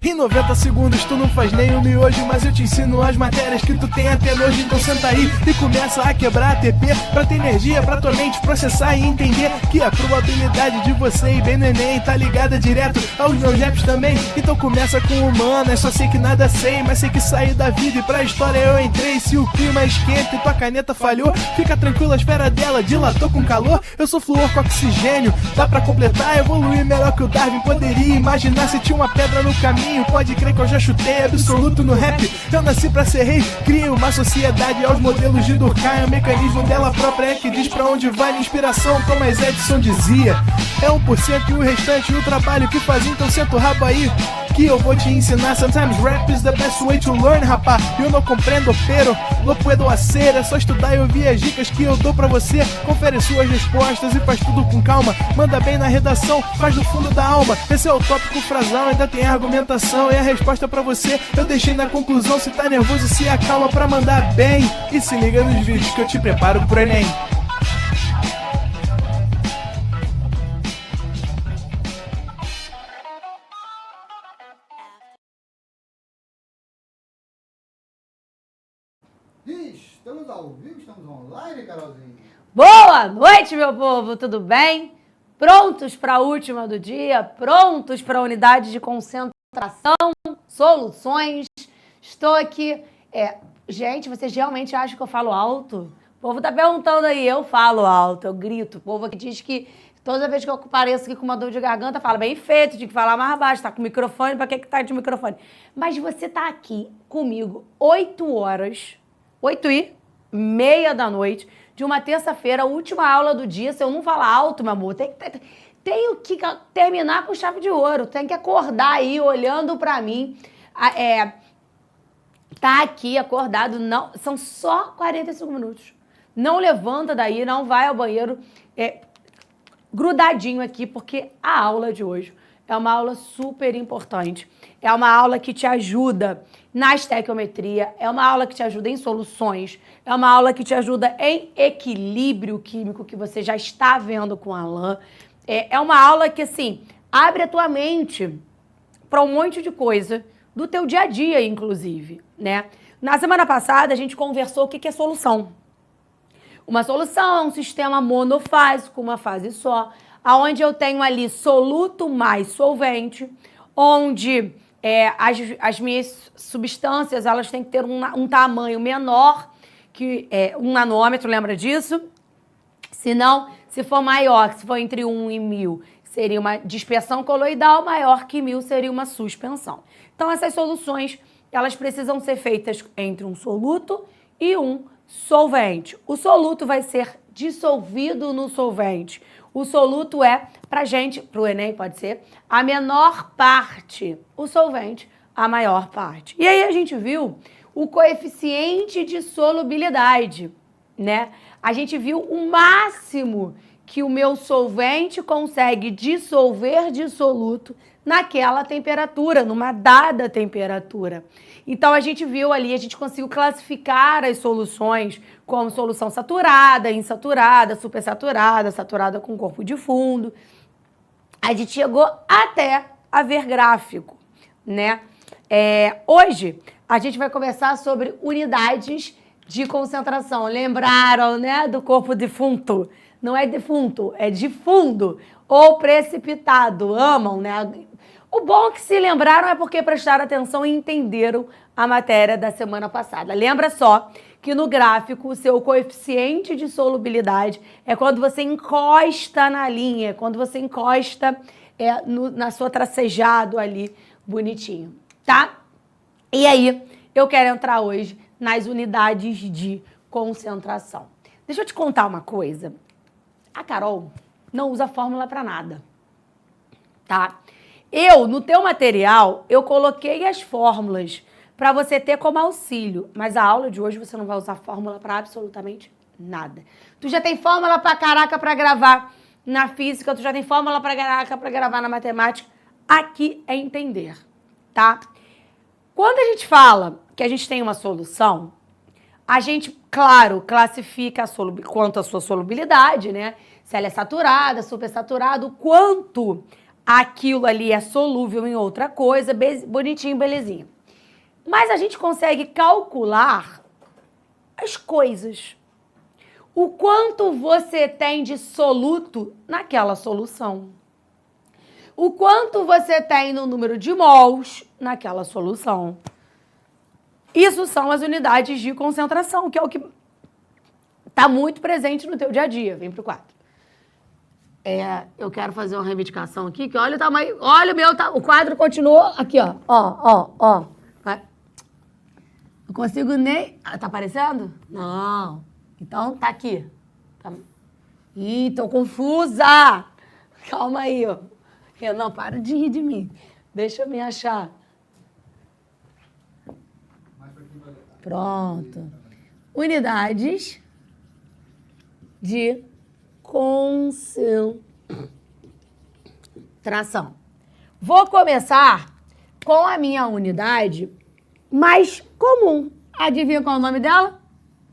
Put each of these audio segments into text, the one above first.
Em 90 segundos tu não faz nem um miojo, mas eu te ensino as matérias que tu tem até nojo. Então senta aí e começa a quebrar ATP pra ter energia pra tua mente processar e entender que a probabilidade de você ir bem no Enem tá ligada direto aos meus raps também. Então começa com humana, só sei que nada sei, mas sei que saí da vida e pra história eu entrei. Se o clima esquenta e tua caneta falhou, fica tranquilo, a esfera dela dilatou com calor. Eu sou flúor com oxigênio, dá pra completar, evoluir melhor que o Darwin poderia imaginar. Se tinha uma pedra no caminho, pode crer que eu já chutei absoluto no rap. Eu nasci pra ser rei, criei uma sociedade aos modelos de Durkheim. O mecanismo dela própria é que diz pra onde vai a inspiração. Thomas Edison dizia, é 1% e o restante o trabalho que fazia. Então senta o rabo aí que eu vou te ensinar. Sometimes rap is the best way to learn, rapá. Eu não compreendo, pero lo puedo hacer. É só estudar e ouvir as dicas que eu dou pra você. Confere suas respostas e faz tudo com calma. Manda bem na redação, faz do fundo da alma. Esse é o tópico frasal, ainda tem argumentação. E a resposta pra você eu deixei na conclusão. Se tá nervoso, se acalma pra mandar bem. E se liga nos vídeos que eu te preparo pro Enem. Estamos ao vivo, estamos online, Carolzinha? Boa noite, meu povo, tudo bem? Prontos para a última do dia? Prontos para a unidade de concentração? Soluções? Estou aqui. Gente, vocês realmente acham que eu falo alto? O povo tá perguntando aí, eu falo alto, eu grito. O povo aqui diz que toda vez que eu apareço aqui com uma dor de garganta, fala bem feito, tinha que falar mais baixo, tá com microfone, pra que tá de microfone? Mas você tá aqui comigo 8 horas, 8h30 da noite, de uma terça-feira, última aula do dia. Se eu não falar alto, meu amor, tenho que terminar com chave de ouro. Tem que acordar aí, olhando pra mim. Tá aqui acordado, não, são só 45 minutos. Não levanta daí, não vai ao banheiro. Grudadinho aqui, porque a aula de hoje é uma aula super importante. É uma aula que te ajuda na estequiometria, é uma aula que te ajuda em soluções, é uma aula que te ajuda em equilíbrio químico, que você já está vendo com a Alain. É uma aula que, assim, abre a tua mente para um monte de coisa do teu dia a dia, inclusive, né? Na semana passada, a gente conversou o que é solução. Uma solução é um sistema monofásico, uma fase só, onde eu tenho ali soluto mais solvente, onde as minhas substâncias elas têm que ter um tamanho menor que 1 nanômetro, lembra disso? Se não, se for maior, se for entre 1 e 1000, seria uma dispersão coloidal, maior que 1000 seria uma suspensão. Então, essas soluções, elas precisam ser feitas entre um soluto e um solvente. O soluto vai ser dissolvido no solvente. O soluto pra gente, pro Enem pode ser, a menor parte. O solvente, a maior parte. E aí a gente viu o coeficiente de solubilidade, né? A gente viu o máximo que o meu solvente consegue dissolver de soluto naquela temperatura, numa dada temperatura. Então, a gente viu ali, a gente conseguiu classificar as soluções como solução saturada, insaturada, supersaturada, saturada com corpo de fundo. A gente chegou até a ver gráfico, né? Hoje, a gente vai conversar sobre unidades de concentração. Lembraram, né, do corpo defunto? Não é defunto, é de fundo ou precipitado. Amam, né? O bom é que se lembraram é porque prestaram atenção e entenderam a matéria da semana passada. Lembra só que no gráfico o seu coeficiente de solubilidade é quando você encosta na linha, quando você encosta na sua tracejado ali, bonitinho, tá? E aí, eu quero entrar hoje nas unidades de concentração. Deixa eu te contar uma coisa. A Carol não usa fórmula para nada, tá? No teu material, eu coloquei as fórmulas para você ter como auxílio, mas a aula de hoje você não vai usar fórmula para absolutamente nada. Tu já tem fórmula pra caraca para gravar na física, tu já tem fórmula pra caraca para gravar na matemática. Aqui é entender, tá? Quando a gente fala que a gente tem uma solução, A gente, claro, classifica quanto à sua solubilidade, né? Se ela é saturada, supersaturada, o quanto aquilo ali é solúvel em outra coisa, bonitinho, belezinha. Mas a gente consegue calcular as coisas. O quanto você tem de soluto naquela solução. O quanto você tem no número de mols naquela solução. Isso são as unidades de concentração, que é o que está muito presente no teu dia a dia. Vem pro quadro. Eu quero fazer uma reivindicação aqui, que olha o tamanho, olha o meu, o quadro continuou aqui, ó. Ó. Não consigo nem... Tá aparecendo? Não. Então, tá aqui. Ih, tô confusa. Calma aí, ó. Não, para de rir de mim. Deixa eu me achar. Pronto. Unidades de concentração. Vou começar com a minha unidade mais comum. Adivinha qual é o nome dela?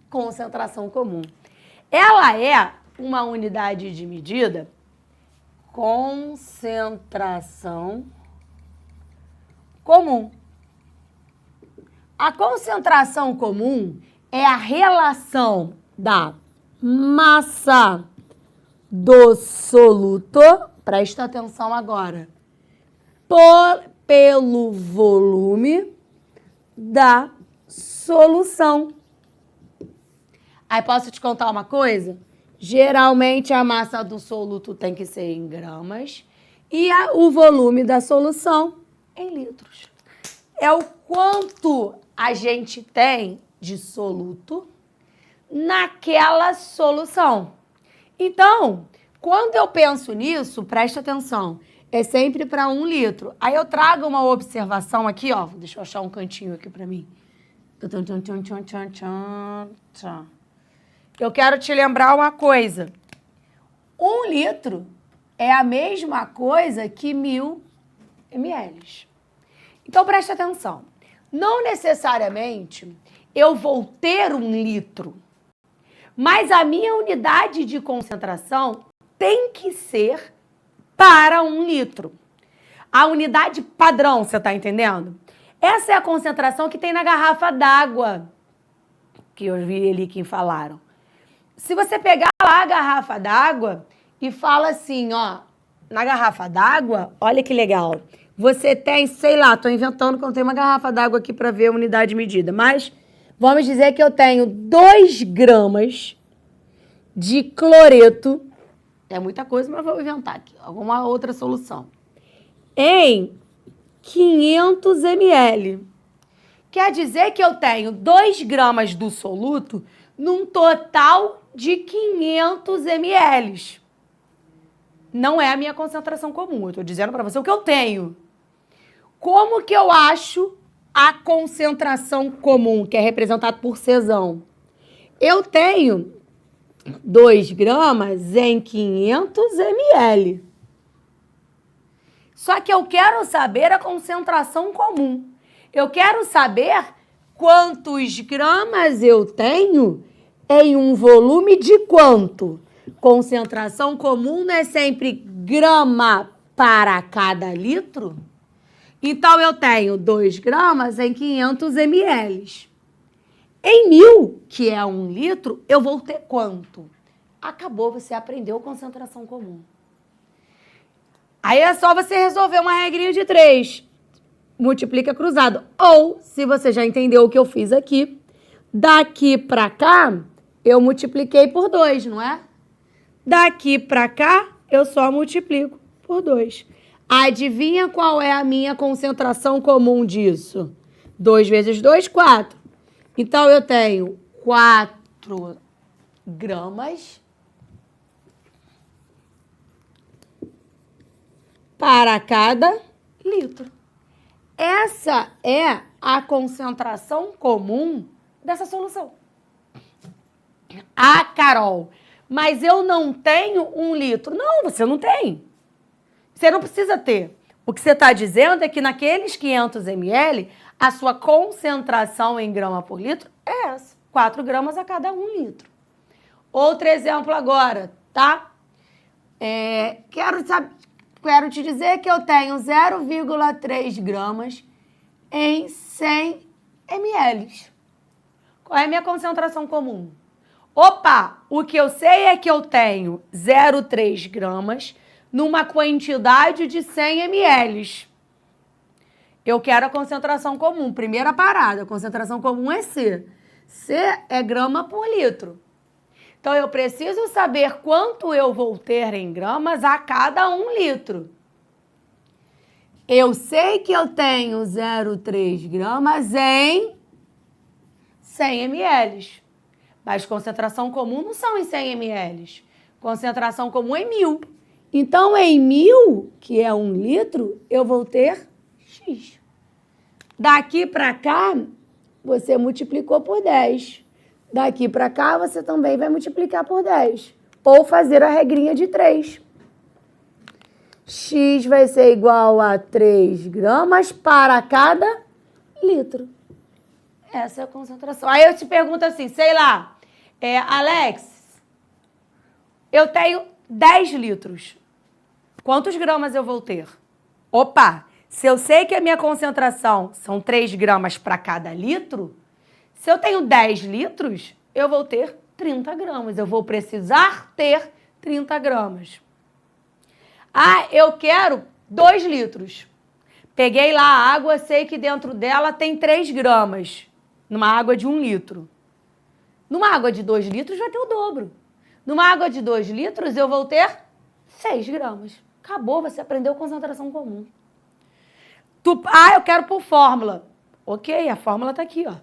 Concentração comum. Ela é uma unidade de medida. Concentração comum. A concentração comum é a relação da massa do soluto, presta atenção agora, pelo volume da solução. Aí posso te contar uma coisa? Geralmente a massa do soluto tem que ser em gramas e o volume da solução em litros. É o quanto a gente tem de soluto naquela solução. Então, quando eu penso nisso, presta atenção, é sempre para 1 litro. Aí eu trago uma observação aqui, ó, deixa eu achar um cantinho aqui para mim. Eu quero te lembrar uma coisa. 1 litro é a mesma coisa que 1000 ml. Então, preste atenção. Não necessariamente eu vou ter 1 litro, mas a minha unidade de concentração tem que ser para 1 litro. A unidade padrão, você está entendendo? Essa é a concentração que tem na garrafa d'água, que eu vi ali quem falaram. Se você pegar lá a garrafa d'água e fala assim, ó, na garrafa d'água, olha que legal. Você tem, sei lá, tô inventando que eu não tenho uma garrafa d'água aqui para ver a unidade de medida, mas vamos dizer que eu tenho 2 gramas de cloreto, é muita coisa, mas vou inventar aqui, alguma outra solução, em 500 ml. Quer dizer que eu tenho 2 gramas do soluto num total de 500 ml. Não é a minha concentração comum, eu estou dizendo para você o que eu tenho. Como que eu acho a concentração comum, que é representada por Czão? Eu tenho 2 gramas em 500 ml. Só que eu quero saber a concentração comum. Eu quero saber quantos gramas eu tenho em um volume de quanto? Concentração comum não é sempre grama para cada litro? Então, eu tenho 2 gramas em 500 ml. Em 1000, que é 1 litro, eu vou ter quanto? Acabou, você aprendeu concentração comum. Aí é só você resolver uma regrinha de 3. Multiplica cruzado. Ou, se você já entendeu o que eu fiz aqui, daqui para cá, eu multipliquei por 2, não é? Daqui para cá, eu só multiplico por 2. Adivinha qual é a minha concentração comum disso? 2 vezes 2, 4. Então, eu tenho 4 gramas para cada litro. Essa é a concentração comum dessa solução. Ah, Carol, mas eu não tenho 1 litro. Não, você não tem. Você não precisa ter. O que você está dizendo é que naqueles 500 ml, a sua concentração em grama por litro é essa. 4 gramas a cada 1 litro. Outro exemplo agora, tá? Quero te dizer que eu tenho 0,3 gramas em 100 ml. Qual é a minha concentração comum? Opa, o que eu sei é que eu tenho 0,3 gramas numa quantidade de 100 ml. Eu quero a concentração comum. Primeira parada, a concentração comum é C. C é grama por litro. Então, eu preciso saber quanto eu vou ter em gramas a cada 1 litro. Eu sei que eu tenho 0,3 gramas em 100 ml. Mas concentração comum não são em 100 ml. Concentração comum é em 1000. Então, em 1000, que é 1 litro, eu vou ter X. Daqui para cá, você multiplicou por 10. Daqui para cá, você também vai multiplicar por 10. Ou fazer a regrinha de 3. X vai ser igual a 3 gramas para cada litro. Essa é a concentração. Aí eu te pergunto assim, sei lá, Alex, eu tenho 10 litros. Quantos gramas eu vou ter? Opa, se eu sei que a minha concentração são 3 gramas para cada litro, se eu tenho 10 litros, eu vou ter 30 gramas. Eu vou precisar ter 30 gramas. Ah, eu quero 2 litros. Peguei lá a água, sei que dentro dela tem 3 gramas. Numa água de 1 litro. Numa água de 2 litros vai ter o dobro. Numa água de 2 litros eu vou ter 6 gramas. Acabou, você aprendeu concentração comum. Eu quero por fórmula. Ok, a fórmula está aqui, ó.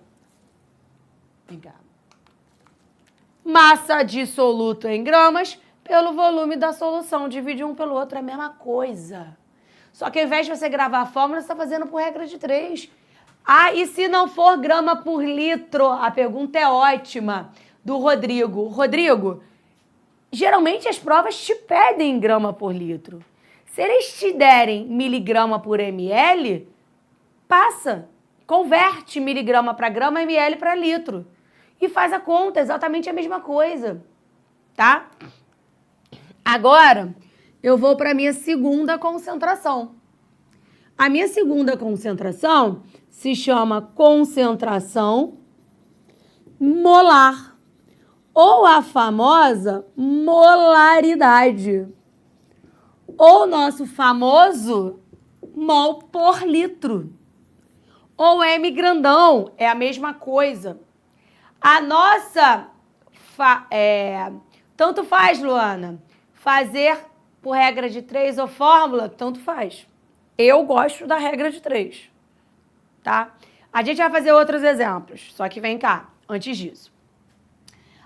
Vem cá. Massa dissoluto em gramas pelo volume da solução. Divide um pelo outro é a mesma coisa. Só que ao invés de você gravar a fórmula, você está fazendo por regra de 3. Ah, e se não for grama por litro? A pergunta é ótima, do Rodrigo. Rodrigo, geralmente as provas te pedem grama por litro. Se eles te derem miligrama por ml, passa. Converte miligrama para grama, ml para litro. E faz a conta, exatamente a mesma coisa. Tá? Agora, eu vou para a minha segunda concentração. A minha segunda concentração se chama concentração molar, ou a famosa molaridade, ou nosso famoso mol por litro, ou M grandão, é a mesma coisa. A nossa, tanto faz, Luana, fazer por regra de 3 ou fórmula, tanto faz. Eu gosto da regra de 3, tá? A gente vai fazer outros exemplos, só que vem cá, antes disso.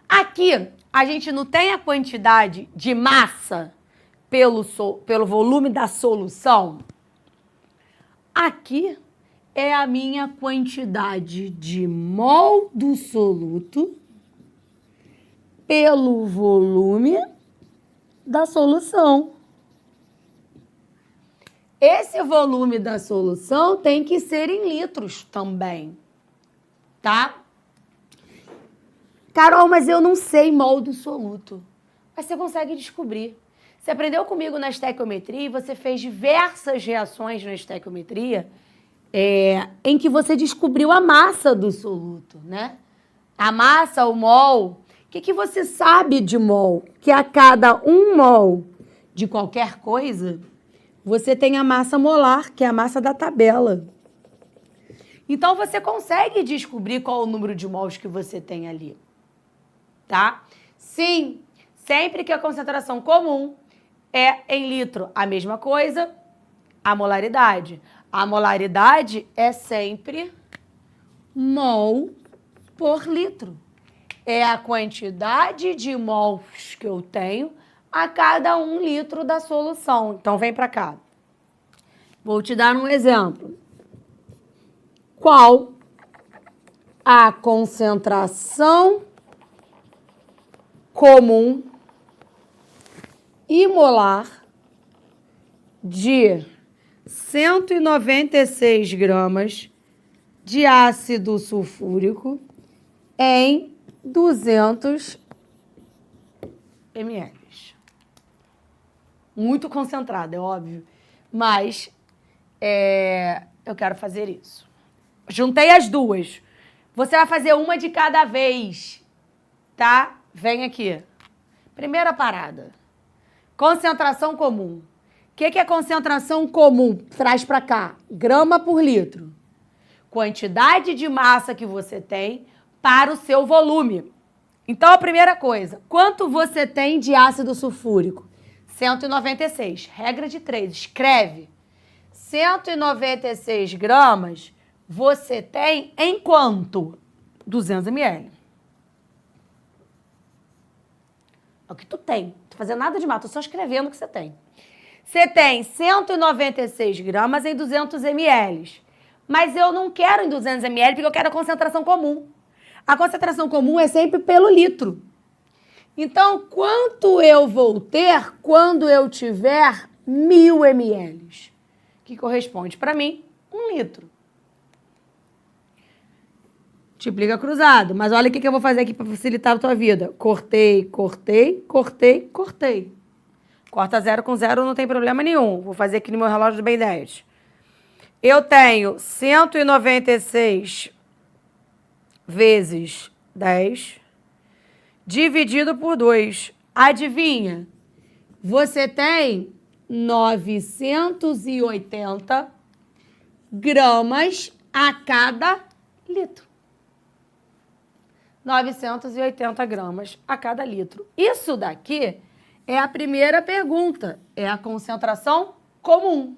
Aqui, a gente não tem a quantidade de massa pelo volume da solução. Aqui é a minha quantidade de mol do soluto pelo volume da solução. Esse volume da solução tem que ser em litros também, tá? Carol, mas eu não sei mol do soluto. Mas você consegue descobrir. Você aprendeu comigo na estequiometria e você fez diversas reações na estequiometria em que você descobriu a massa do soluto, né? A massa, o mol. O que você sabe de mol? Que a cada 1 mol de qualquer coisa, você tem a massa molar, que é a massa da tabela. Então, você consegue descobrir qual o número de mols que você tem ali, tá? Sim, sempre que a concentração comum é em litro, a mesma coisa, a molaridade. A molaridade é sempre mol por litro. É a quantidade de mols que eu tenho a cada 1 litro da solução. Então, vem para cá. Vou te dar um exemplo. Qual a concentração comum e molar de 196 gramas de ácido sulfúrico em 200 ml. Muito concentrado, é óbvio. Mas eu quero fazer isso. Juntei as duas. Você vai fazer uma de cada vez, tá? Vem aqui. Primeira parada. Concentração comum. O que é concentração comum? Traz para cá. Grama por litro. Quantidade de massa que você tem para o seu volume. Então, a primeira coisa. Quanto você tem de ácido sulfúrico? 196. Regra de 3. Escreve. 196 gramas você tem em quanto? 200 ml. É o que tu tem. Não tô fazendo nada demais, tô só escrevendo o que você tem. Você tem 196 gramas em 200 ml. Mas eu não quero em 200 ml porque eu quero a concentração comum. A concentração comum é sempre pelo litro. Então, quanto eu vou ter quando eu tiver 1000 ml? Que corresponde para mim 1 litro. Multiplica cruzado. Mas olha o que eu vou fazer aqui para facilitar a tua vida. Cortei, cortei, cortei, cortei. Corta 0 com 0, não tem problema nenhum. Vou fazer aqui no meu relógio do bem 10. Eu tenho 196 vezes 10 dividido por 2. Adivinha? Você tem 980 gramas a cada litro. 980 gramas a cada litro. Isso daqui é a primeira pergunta. É a concentração comum.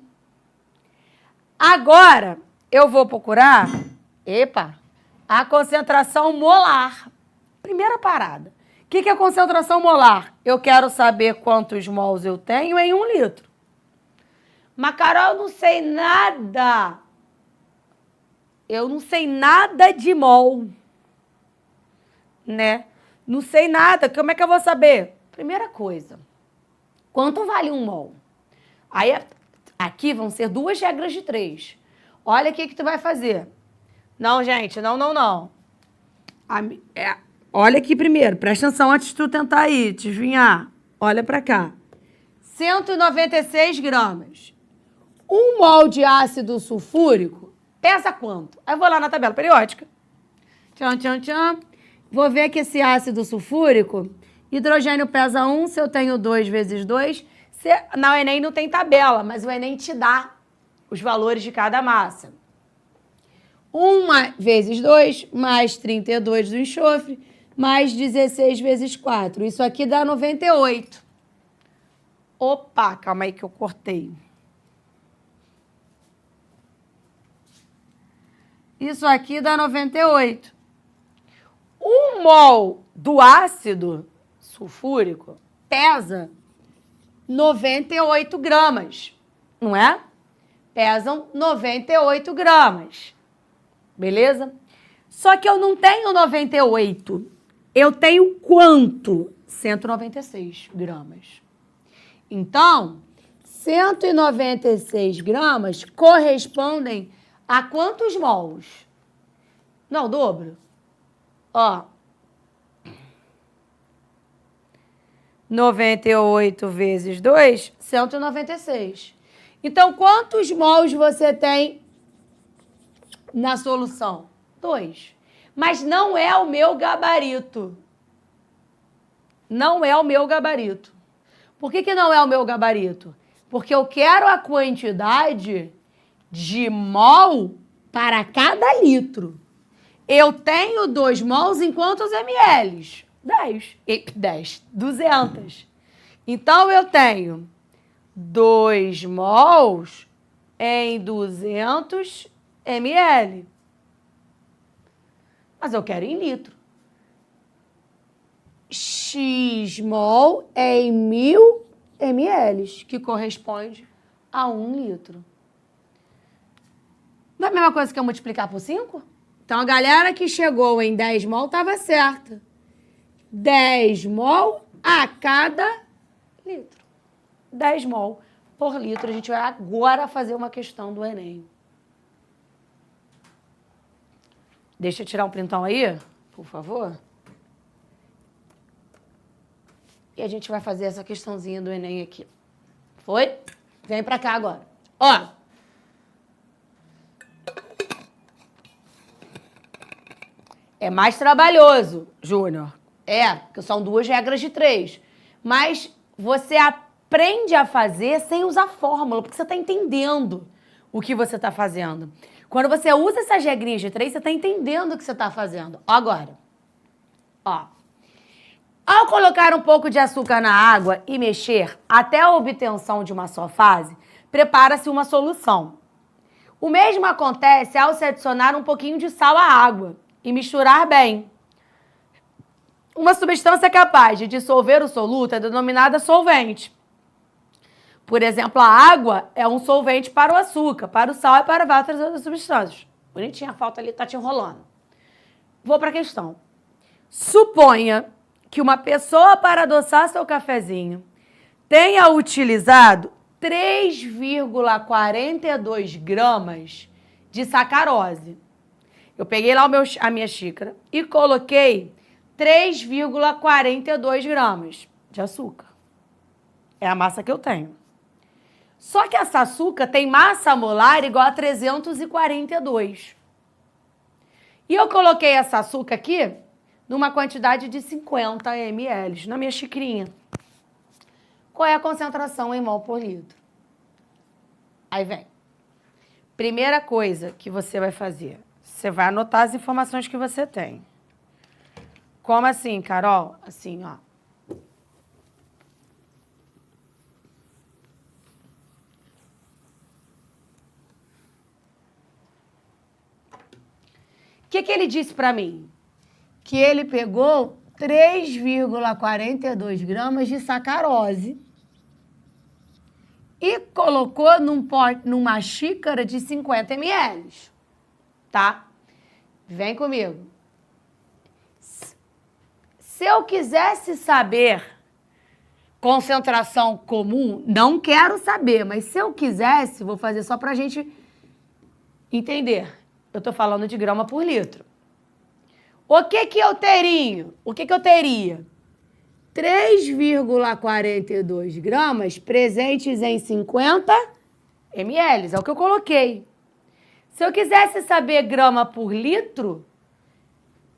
Agora, eu vou procurar, a concentração molar. Primeira parada. O que é a concentração molar? Eu quero saber quantos mols eu tenho em 1 litro. Mas, Carol, eu não sei nada. Eu não sei nada de mol. Né? Não sei nada. Como é que eu vou saber? Primeira coisa. Quanto vale 1 mol? Aí, aqui vão ser 2 regras de 3. Olha o que tu vai fazer. Não, gente, não. Olha aqui primeiro, presta atenção antes de tu tentar aí, desvinhar. Olha pra cá. 196 gramas. 1 mol de ácido sulfúrico pesa quanto? Aí eu vou lá na tabela periódica. Tchan. Vou ver que esse ácido sulfúrico, hidrogênio pesa 1, se eu tenho 2 vezes 2. Na Enem não tem tabela, mas o Enem te dá os valores de cada massa. 1 vezes 2, mais 32 do enxofre, mais 16 vezes 4. Isso aqui dá 98. Opa, calma aí que eu cortei. Isso aqui dá 98. 1 mol do ácido sulfúrico pesa 98 gramas, não é? Pesam 98 gramas. Beleza? Só que eu não tenho 98. Eu tenho quanto? 196 gramas. Então, 196 gramas correspondem a quantos mols? Não, o dobro. Ó. 98 vezes 2, 196. Então, quantos mols você tem na solução? 2. Mas não é o meu gabarito. Não é o meu gabarito. Por que não é o meu gabarito? Porque eu quero a quantidade de mol para cada litro. Eu tenho 2 mols em quantos ml? 200. Então, eu tenho 2 mols em 200 ml. Mas eu quero em litro. X mol em 1000 ml, que corresponde a 1 litro. Não é a mesma coisa que eu multiplicar por 5? Então, a galera que chegou em 10 mol estava certa. 10 mol a cada litro. 10 mol por litro. A gente vai agora fazer uma questão do Enem. Deixa eu tirar um printão aí, por favor. e a gente vai fazer essa questãozinha do Enem aqui. Foi? Vem pra cá agora. Ó. É mais trabalhoso, Júnior. Porque são 2 regras de 3. Mas você aprende a fazer sem usar fórmula, porque você está entendendo o que você está fazendo. Quando você usa essas regrinhas de 3, você está entendendo o que você está fazendo. Agora, ó. Ao colocar um pouco de açúcar na água e mexer até a obtenção de uma só fase, prepara-se uma solução. O mesmo acontece ao se adicionar um pouquinho de sal à água e misturar bem. Uma substância capaz de dissolver o soluto é denominada solvente. Por exemplo, a água é um solvente para o açúcar, para o sal e para várias outras substâncias. Bonitinha a falta ali, tá te enrolando. Vou para a questão. Suponha que uma pessoa, para adoçar seu cafezinho, tenha utilizado 3,42 gramas de sacarose. Eu peguei lá a minha xícara e coloquei 3,42 gramas de açúcar. É a massa que eu tenho. Só que essa açúcar tem massa molar igual a 342. E eu coloquei essa açúcar aqui numa quantidade de 50 ml, na minha xicrinha. Qual é a concentração em mol por litro? Aí vem. Primeira coisa que você vai fazer, você vai anotar as informações que você tem. Como assim, Carol? Assim, ó. O que ele disse para mim? Que ele pegou 3,42 gramas de sacarose e colocou numa xícara de 50 ml. Tá? Vem comigo. Se eu quisesse saber concentração comum, não quero saber, mas se eu quisesse, vou fazer só pra gente entender. Eu tô falando de grama por litro. O que eu teria? 3,42 gramas presentes em 50 ml. É o que eu coloquei. Se eu quisesse saber grama por litro,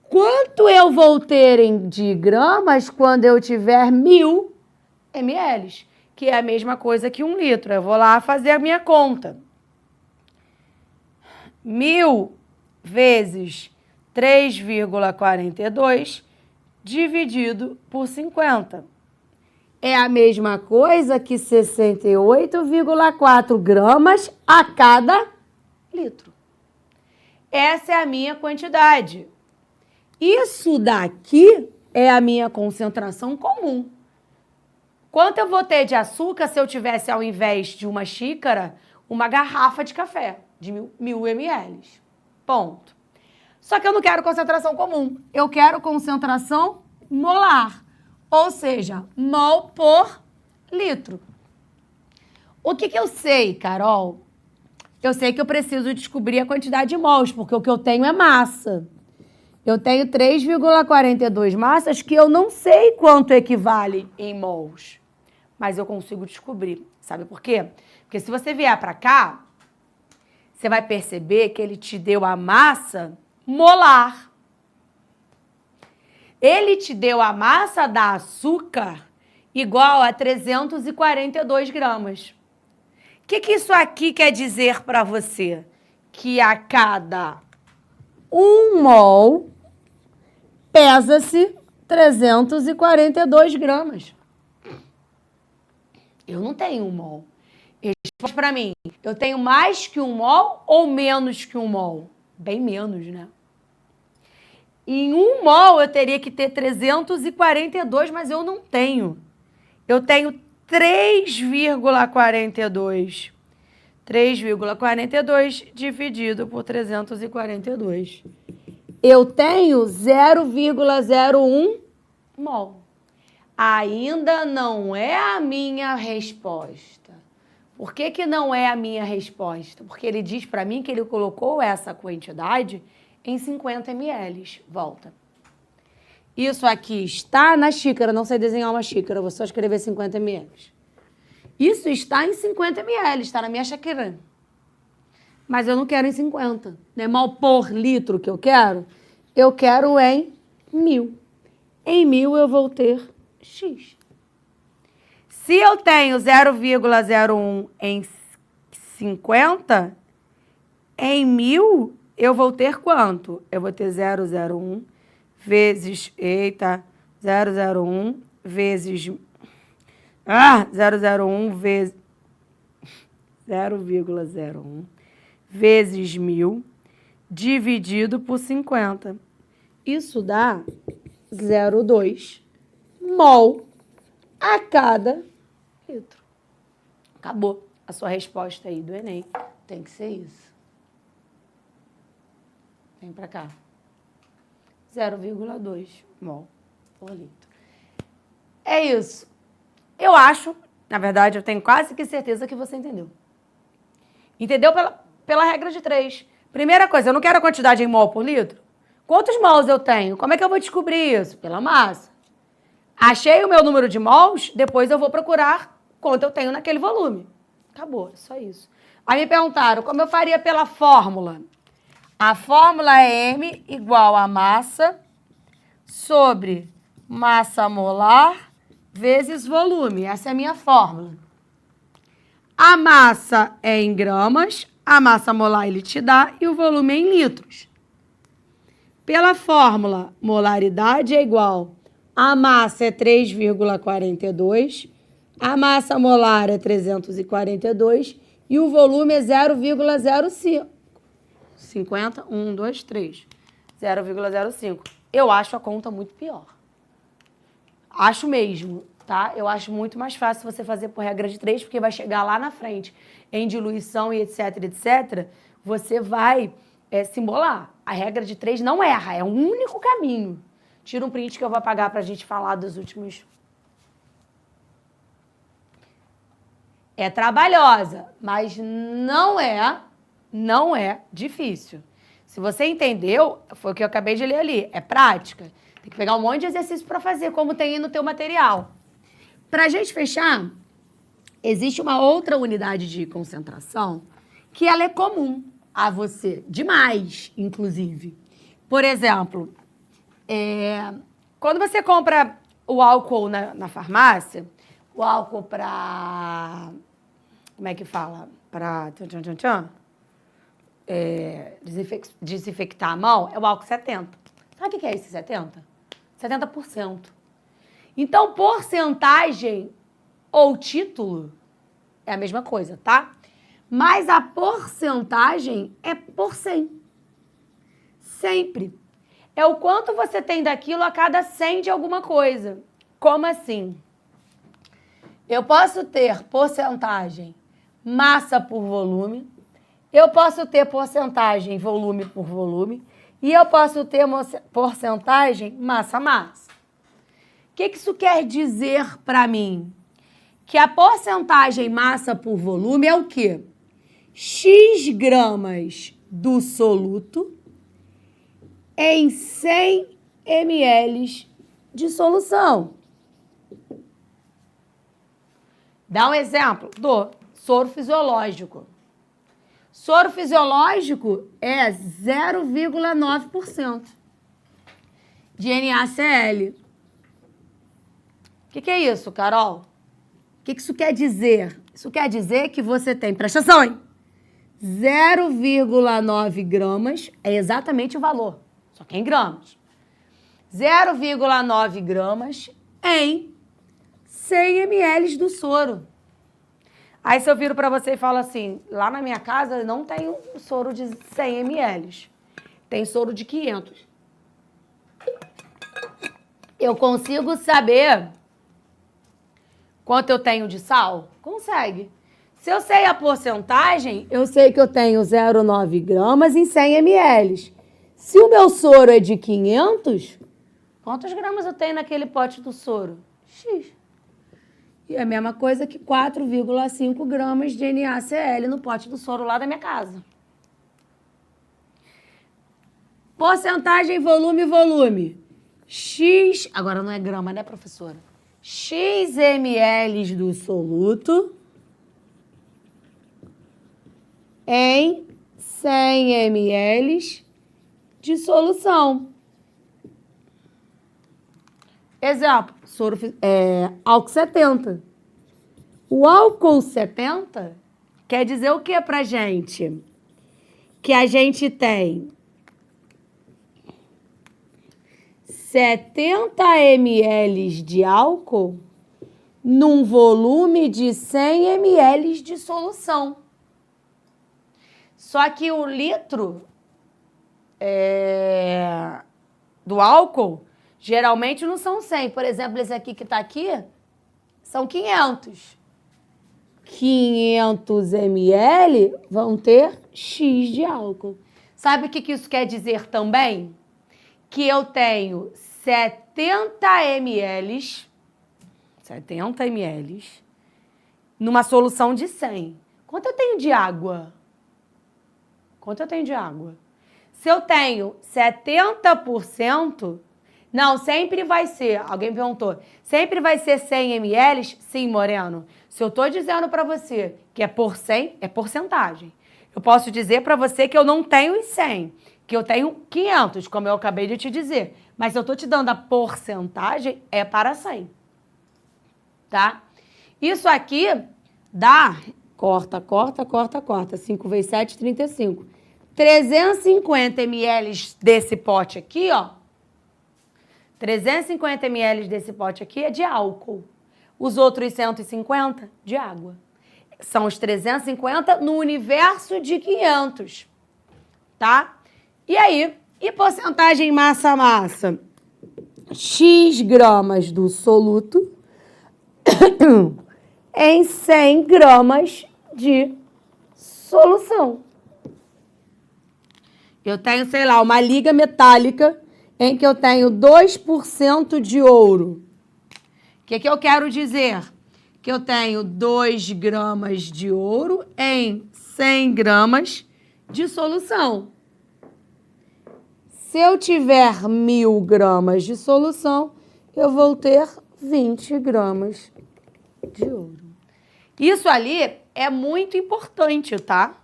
quanto eu vou ter de gramas quando eu tiver 1.000 ml? Que é a mesma coisa que 1 litro. Eu vou lá fazer a minha conta. 1.000 vezes 3,42 dividido por 50. É a mesma coisa que 68,4 gramas a cada litro. Essa é a minha quantidade. Isso daqui é a minha concentração comum. Quanto eu vou ter de açúcar se eu tivesse, ao invés de uma xícara, uma garrafa de café de 1.000 ml? Ponto. Só que eu não quero concentração comum. Eu quero concentração molar. Ou seja, mol por litro. O que eu sei, Carol? Eu sei que eu preciso descobrir a quantidade de mols, porque o que eu tenho é massa. Eu tenho 3,42 massas que eu não sei quanto equivale em mols. Mas eu consigo descobrir. Sabe por quê? Porque se você vier para cá, você vai perceber que ele te deu a massa molar. Ele te deu a massa da açúcar igual a 342 gramas. O que isso aqui quer dizer para você? Que a cada 1 mol pesa-se 342 gramas. Eu não tenho 1 mol. Responde para mim, eu tenho mais que 1 mol ou menos que 1 mol? Bem menos, né? Em 1 mol eu teria que ter 342, mas eu não tenho. Eu tenho 3,42. 3,42 dividido por 342. Eu tenho 0,01 mol. Ainda não é a minha resposta. Por que não é a minha resposta? Porque ele diz para mim que ele colocou essa quantidade em 50 ml. Volta. Isso aqui está na xícara. Não sei desenhar uma xícara, vou só escrever 50 ml. Isso está em 50 ml, está na minha xícara. Mas eu não quero em 50. Não é mal por litro que eu quero em 1000. Em 1000 eu vou ter X. Se eu tenho 0,01 em 50, em 1000 eu vou ter quanto? Eu vou ter 0,01 vezes... Eita! 0,01 vezes... 0,01 vezes... 0,01 vezes 1000 dividido por 50. Isso dá 0,2 mol a cada litro. Acabou a sua resposta aí do Enem. Tem que ser isso. Vem pra cá. 0,2 mol por litro. É isso. Eu acho, na verdade, eu tenho quase que certeza que você entendeu. Entendeu pela regra de 3. Primeira coisa, eu não quero a quantidade em mol por litro. Quantos mols eu tenho? Como é que eu vou descobrir isso? Pela massa. Achei o meu número de mols, depois eu vou procurar quanto eu tenho naquele volume. Acabou, é só isso. Aí me perguntaram como eu faria pela fórmula. A fórmula é M igual a massa sobre massa molar vezes volume. Essa é a minha fórmula. A massa é em gramas, a massa molar ele te dá e o volume é em litros. Pela fórmula, molaridade é igual a massa é 3,42, a massa molar é 342 e o volume é 0,05. 50, 1, 2, 3. 0,05. Eu acho a conta muito pior. Acho mesmo, tá? Eu acho muito mais fácil você fazer por regra de 3, porque vai chegar lá na frente em diluição e etc, etc. Você vai se embolar. A regra de 3 não erra, é o único caminho. Tira um print que eu vou apagar pra gente falar dos últimos. É trabalhosa, mas não é difícil. Se você entendeu, foi o que eu acabei de ler ali, é prática. Tem que pegar um monte de exercício para fazer, como tem aí no teu material. Para a gente fechar, existe uma outra unidade de concentração que ela é comum a você, demais, inclusive. Por exemplo, quando você compra o álcool na farmácia, o álcool para... Como é que fala? Para desinfectar a mão, é o álcool 70. Sabe o que é esse 70? 70%. Então, porcentagem ou título é a mesma coisa, tá? Mas a porcentagem é por 100. Sempre. É o quanto você tem daquilo a cada 100 de alguma coisa. Como assim? Eu posso ter porcentagem massa por volume, eu posso ter porcentagem volume por volume e eu posso ter porcentagem massa-massa. O que isso quer dizer para mim? Que a porcentagem massa por volume é o quê? X gramas do soluto em 100 ml de solução. Dá um exemplo do soro fisiológico. Soro fisiológico é 0,9% de NaCl. O que é isso, Carol? O que isso quer dizer? Isso quer dizer que você tem, presta atenção, hein? 0,9 gramas é exatamente o valor, só que em gramas. 0,9 gramas em 100 ml do soro. Aí se eu viro para você e falo assim, lá na minha casa não tem soro de 100 ml, tem soro de 500. Eu consigo saber quanto eu tenho de sal? Consegue. Se eu sei a porcentagem, eu sei que eu tenho 0,9 gramas em 100 ml. Se o meu soro é de 500, quantos gramas eu tenho naquele pote do soro? X. E é a mesma coisa que 4,5 gramas de NaCl no pote do soro lá da minha casa. Porcentagem volume. X, agora não é grama, né, professora? X ml do soluto em 100 ml de solução. Exemplo, álcool 70. O álcool 70 quer dizer o que pra gente? Que a gente tem 70 ml de álcool num volume de 100 ml de solução. Só que o litro do álcool geralmente não são 100. Por exemplo, esse aqui que está aqui são 500. 500 ml vão ter X de álcool. Sabe o que isso quer dizer também? Que eu tenho 70 ml numa solução de 100. Quanto eu tenho de água? Se eu tenho 70%, não, sempre vai ser, alguém perguntou, sempre vai ser 100 ml? Sim, Moreno. Se eu estou dizendo para você que é por 100, é porcentagem. Eu posso dizer para você que eu não tenho os 100, que eu tenho 500, como eu acabei de te dizer. Mas se eu estou te dando a porcentagem, é para 100. Tá? Isso aqui dá, corta. 5 vezes 7, 35. 350 ml desse pote aqui, ó. 350 ml desse pote aqui é de álcool. Os outros 150 de água. São os 350 no universo de 500. Tá? E aí, e porcentagem massa-massa? X gramas do soluto em 100 gramas de solução. Eu tenho, sei lá, uma liga metálica em que eu tenho 2% de ouro. O que eu quero dizer? Que eu tenho 2 gramas de ouro em 100 gramas de solução. Se eu tiver 1.000 gramas de solução, eu vou ter 20 gramas de ouro. Isso ali é muito importante, tá?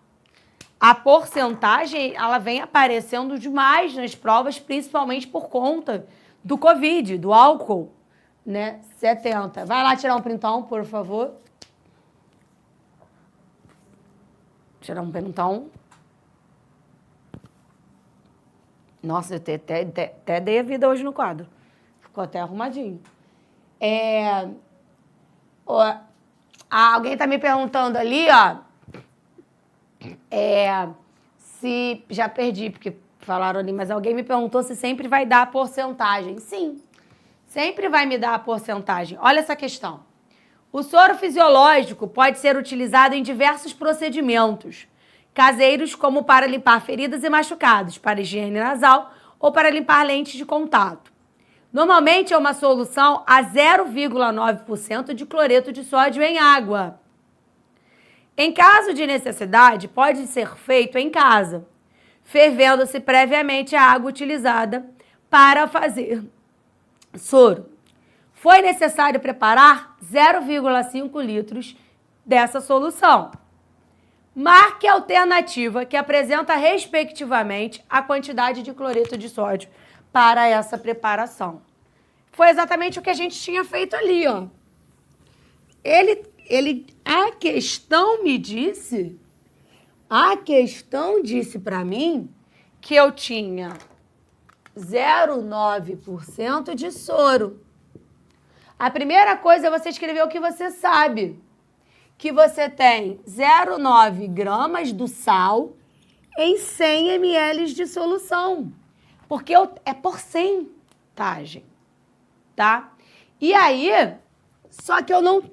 A porcentagem, ela vem aparecendo demais nas provas, principalmente por conta do Covid, do álcool, né? 70. Vai lá tirar um printão, por favor. Tirar um printão. Nossa, eu até dei a vida hoje no quadro. Ficou até arrumadinho. Alguém tá me perguntando ali, ó. Se já perdi, porque falaram ali, mas alguém me perguntou se sempre vai dar a porcentagem. Sim, sempre vai me dar a porcentagem. Olha essa questão. O soro fisiológico pode ser utilizado em diversos procedimentos caseiros, como para limpar feridas e machucados, para higiene nasal ou para limpar lentes de contato. Normalmente é uma solução a 0,9% de cloreto de sódio em água. Em caso de necessidade, pode ser feito em casa, fervendo-se previamente a água utilizada para fazer soro. Foi necessário preparar 0,5 litros dessa solução. Marque a alternativa que apresenta, respectivamente, a quantidade de cloreto de sódio para essa preparação. Foi exatamente o que a gente tinha feito ali, ó. A questão disse para mim que eu tinha 0,9% de soro. A primeira coisa é você escrever o que você sabe. Que você tem 0,9 gramas do sal em 100 ml de solução. Porque é porcentagem, tá? E aí, só que eu não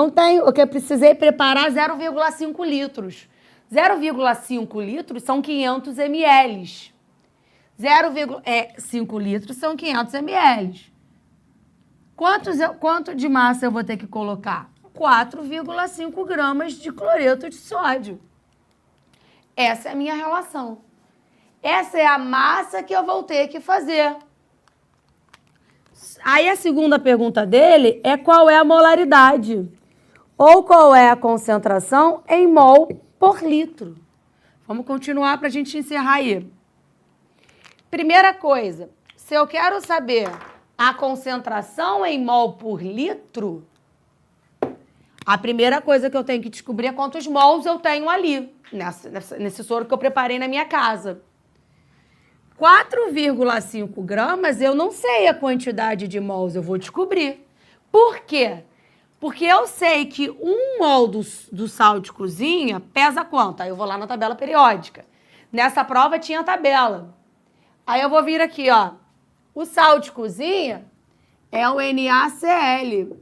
tenho, eu precisei preparar 0,5 litros. 0,5 litros são 500 ml. 0,5 litros são 500 ml. Quanto de massa eu vou ter que colocar? 4,5 gramas de cloreto de sódio. Essa é a minha relação. Essa é a massa que eu vou ter que fazer. Aí a segunda pergunta dele é qual é a molaridade ou qual é a concentração em mol por litro. Vamos continuar para a gente encerrar aí. Primeira coisa, se eu quero saber a concentração em mol por litro, a primeira coisa que eu tenho que descobrir é quantos mols eu tenho ali, nesse soro que eu preparei na minha casa. 4,5 gramas, eu não sei a quantidade de mols, eu vou descobrir. Por quê? Porque eu sei que 1 mol do sal de cozinha pesa quanto? Aí eu vou lá na tabela periódica. Nessa prova tinha a tabela. Aí eu vou vir aqui, ó. O sal de cozinha é o NaCl.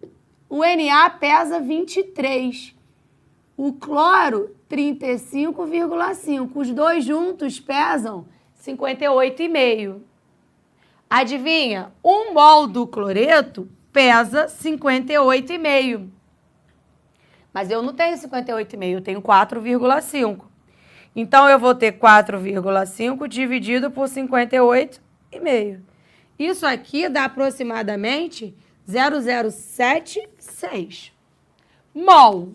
O Na pesa 23. O cloro, 35,5. Os dois juntos pesam 58,5. Adivinha? 1 mol do cloreto pesa 58,5. Mas eu não tenho 58,5, eu tenho 4,5. Então, eu vou ter 4,5 dividido por 58,5. Isso aqui dá aproximadamente 0,076 mol.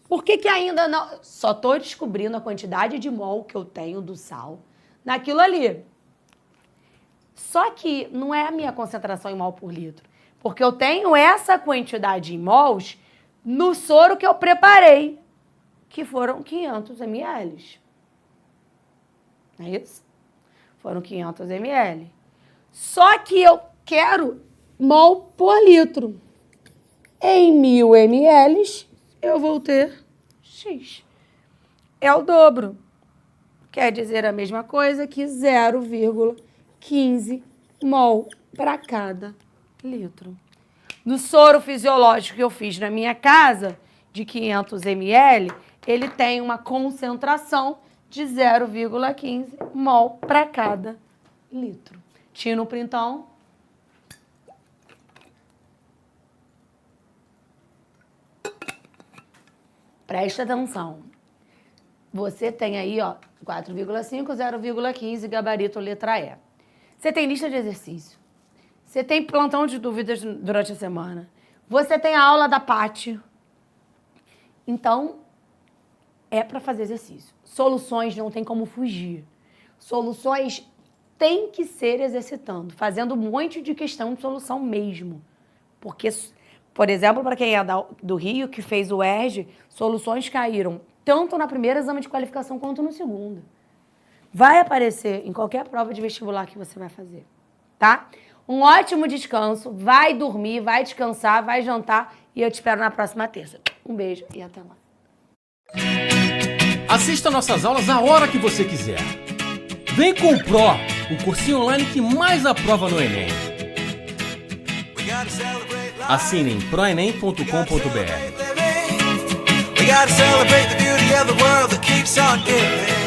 Por que ainda não... Só estou descobrindo a quantidade de mol que eu tenho do sal naquilo ali. Só que não é a minha concentração em mol por litro. Porque eu tenho essa quantidade em mols no soro que eu preparei, que foram 500 ml. Não é isso? Foram 500 ml. Só que eu quero mol por litro. Em 1000 ml, eu vou ter X. É o dobro. Quer dizer a mesma coisa que 0,15 mol para cada litro. No soro fisiológico que eu fiz na minha casa, de 500 ml, ele tem uma concentração de 0,15 mol para cada litro. Tira o printão. Presta atenção. Você tem aí, ó, 4,5, 0,15, gabarito letra E. Você tem lista de exercício. Você tem plantão de dúvidas durante a semana. Você tem a aula da Pati. Então, é para fazer exercício. Soluções não tem como fugir. Soluções tem que ser exercitando, fazendo um monte de questão de solução mesmo. Porque, por exemplo, para quem é do Rio, que fez o ERG, soluções caíram tanto no primeiro exame de qualificação quanto no segundo. Vai aparecer em qualquer prova de vestibular que você vai fazer, tá? Um ótimo descanso, vai dormir, vai descansar, vai jantar e eu te espero na próxima terça. Um beijo e até lá. Assista nossas aulas a hora que você quiser. Vem com o Pro, o cursinho online que mais aprova no Enem. Assine em proenem.com.br. We gotta celebrate the beauty of the world that keeps on giving.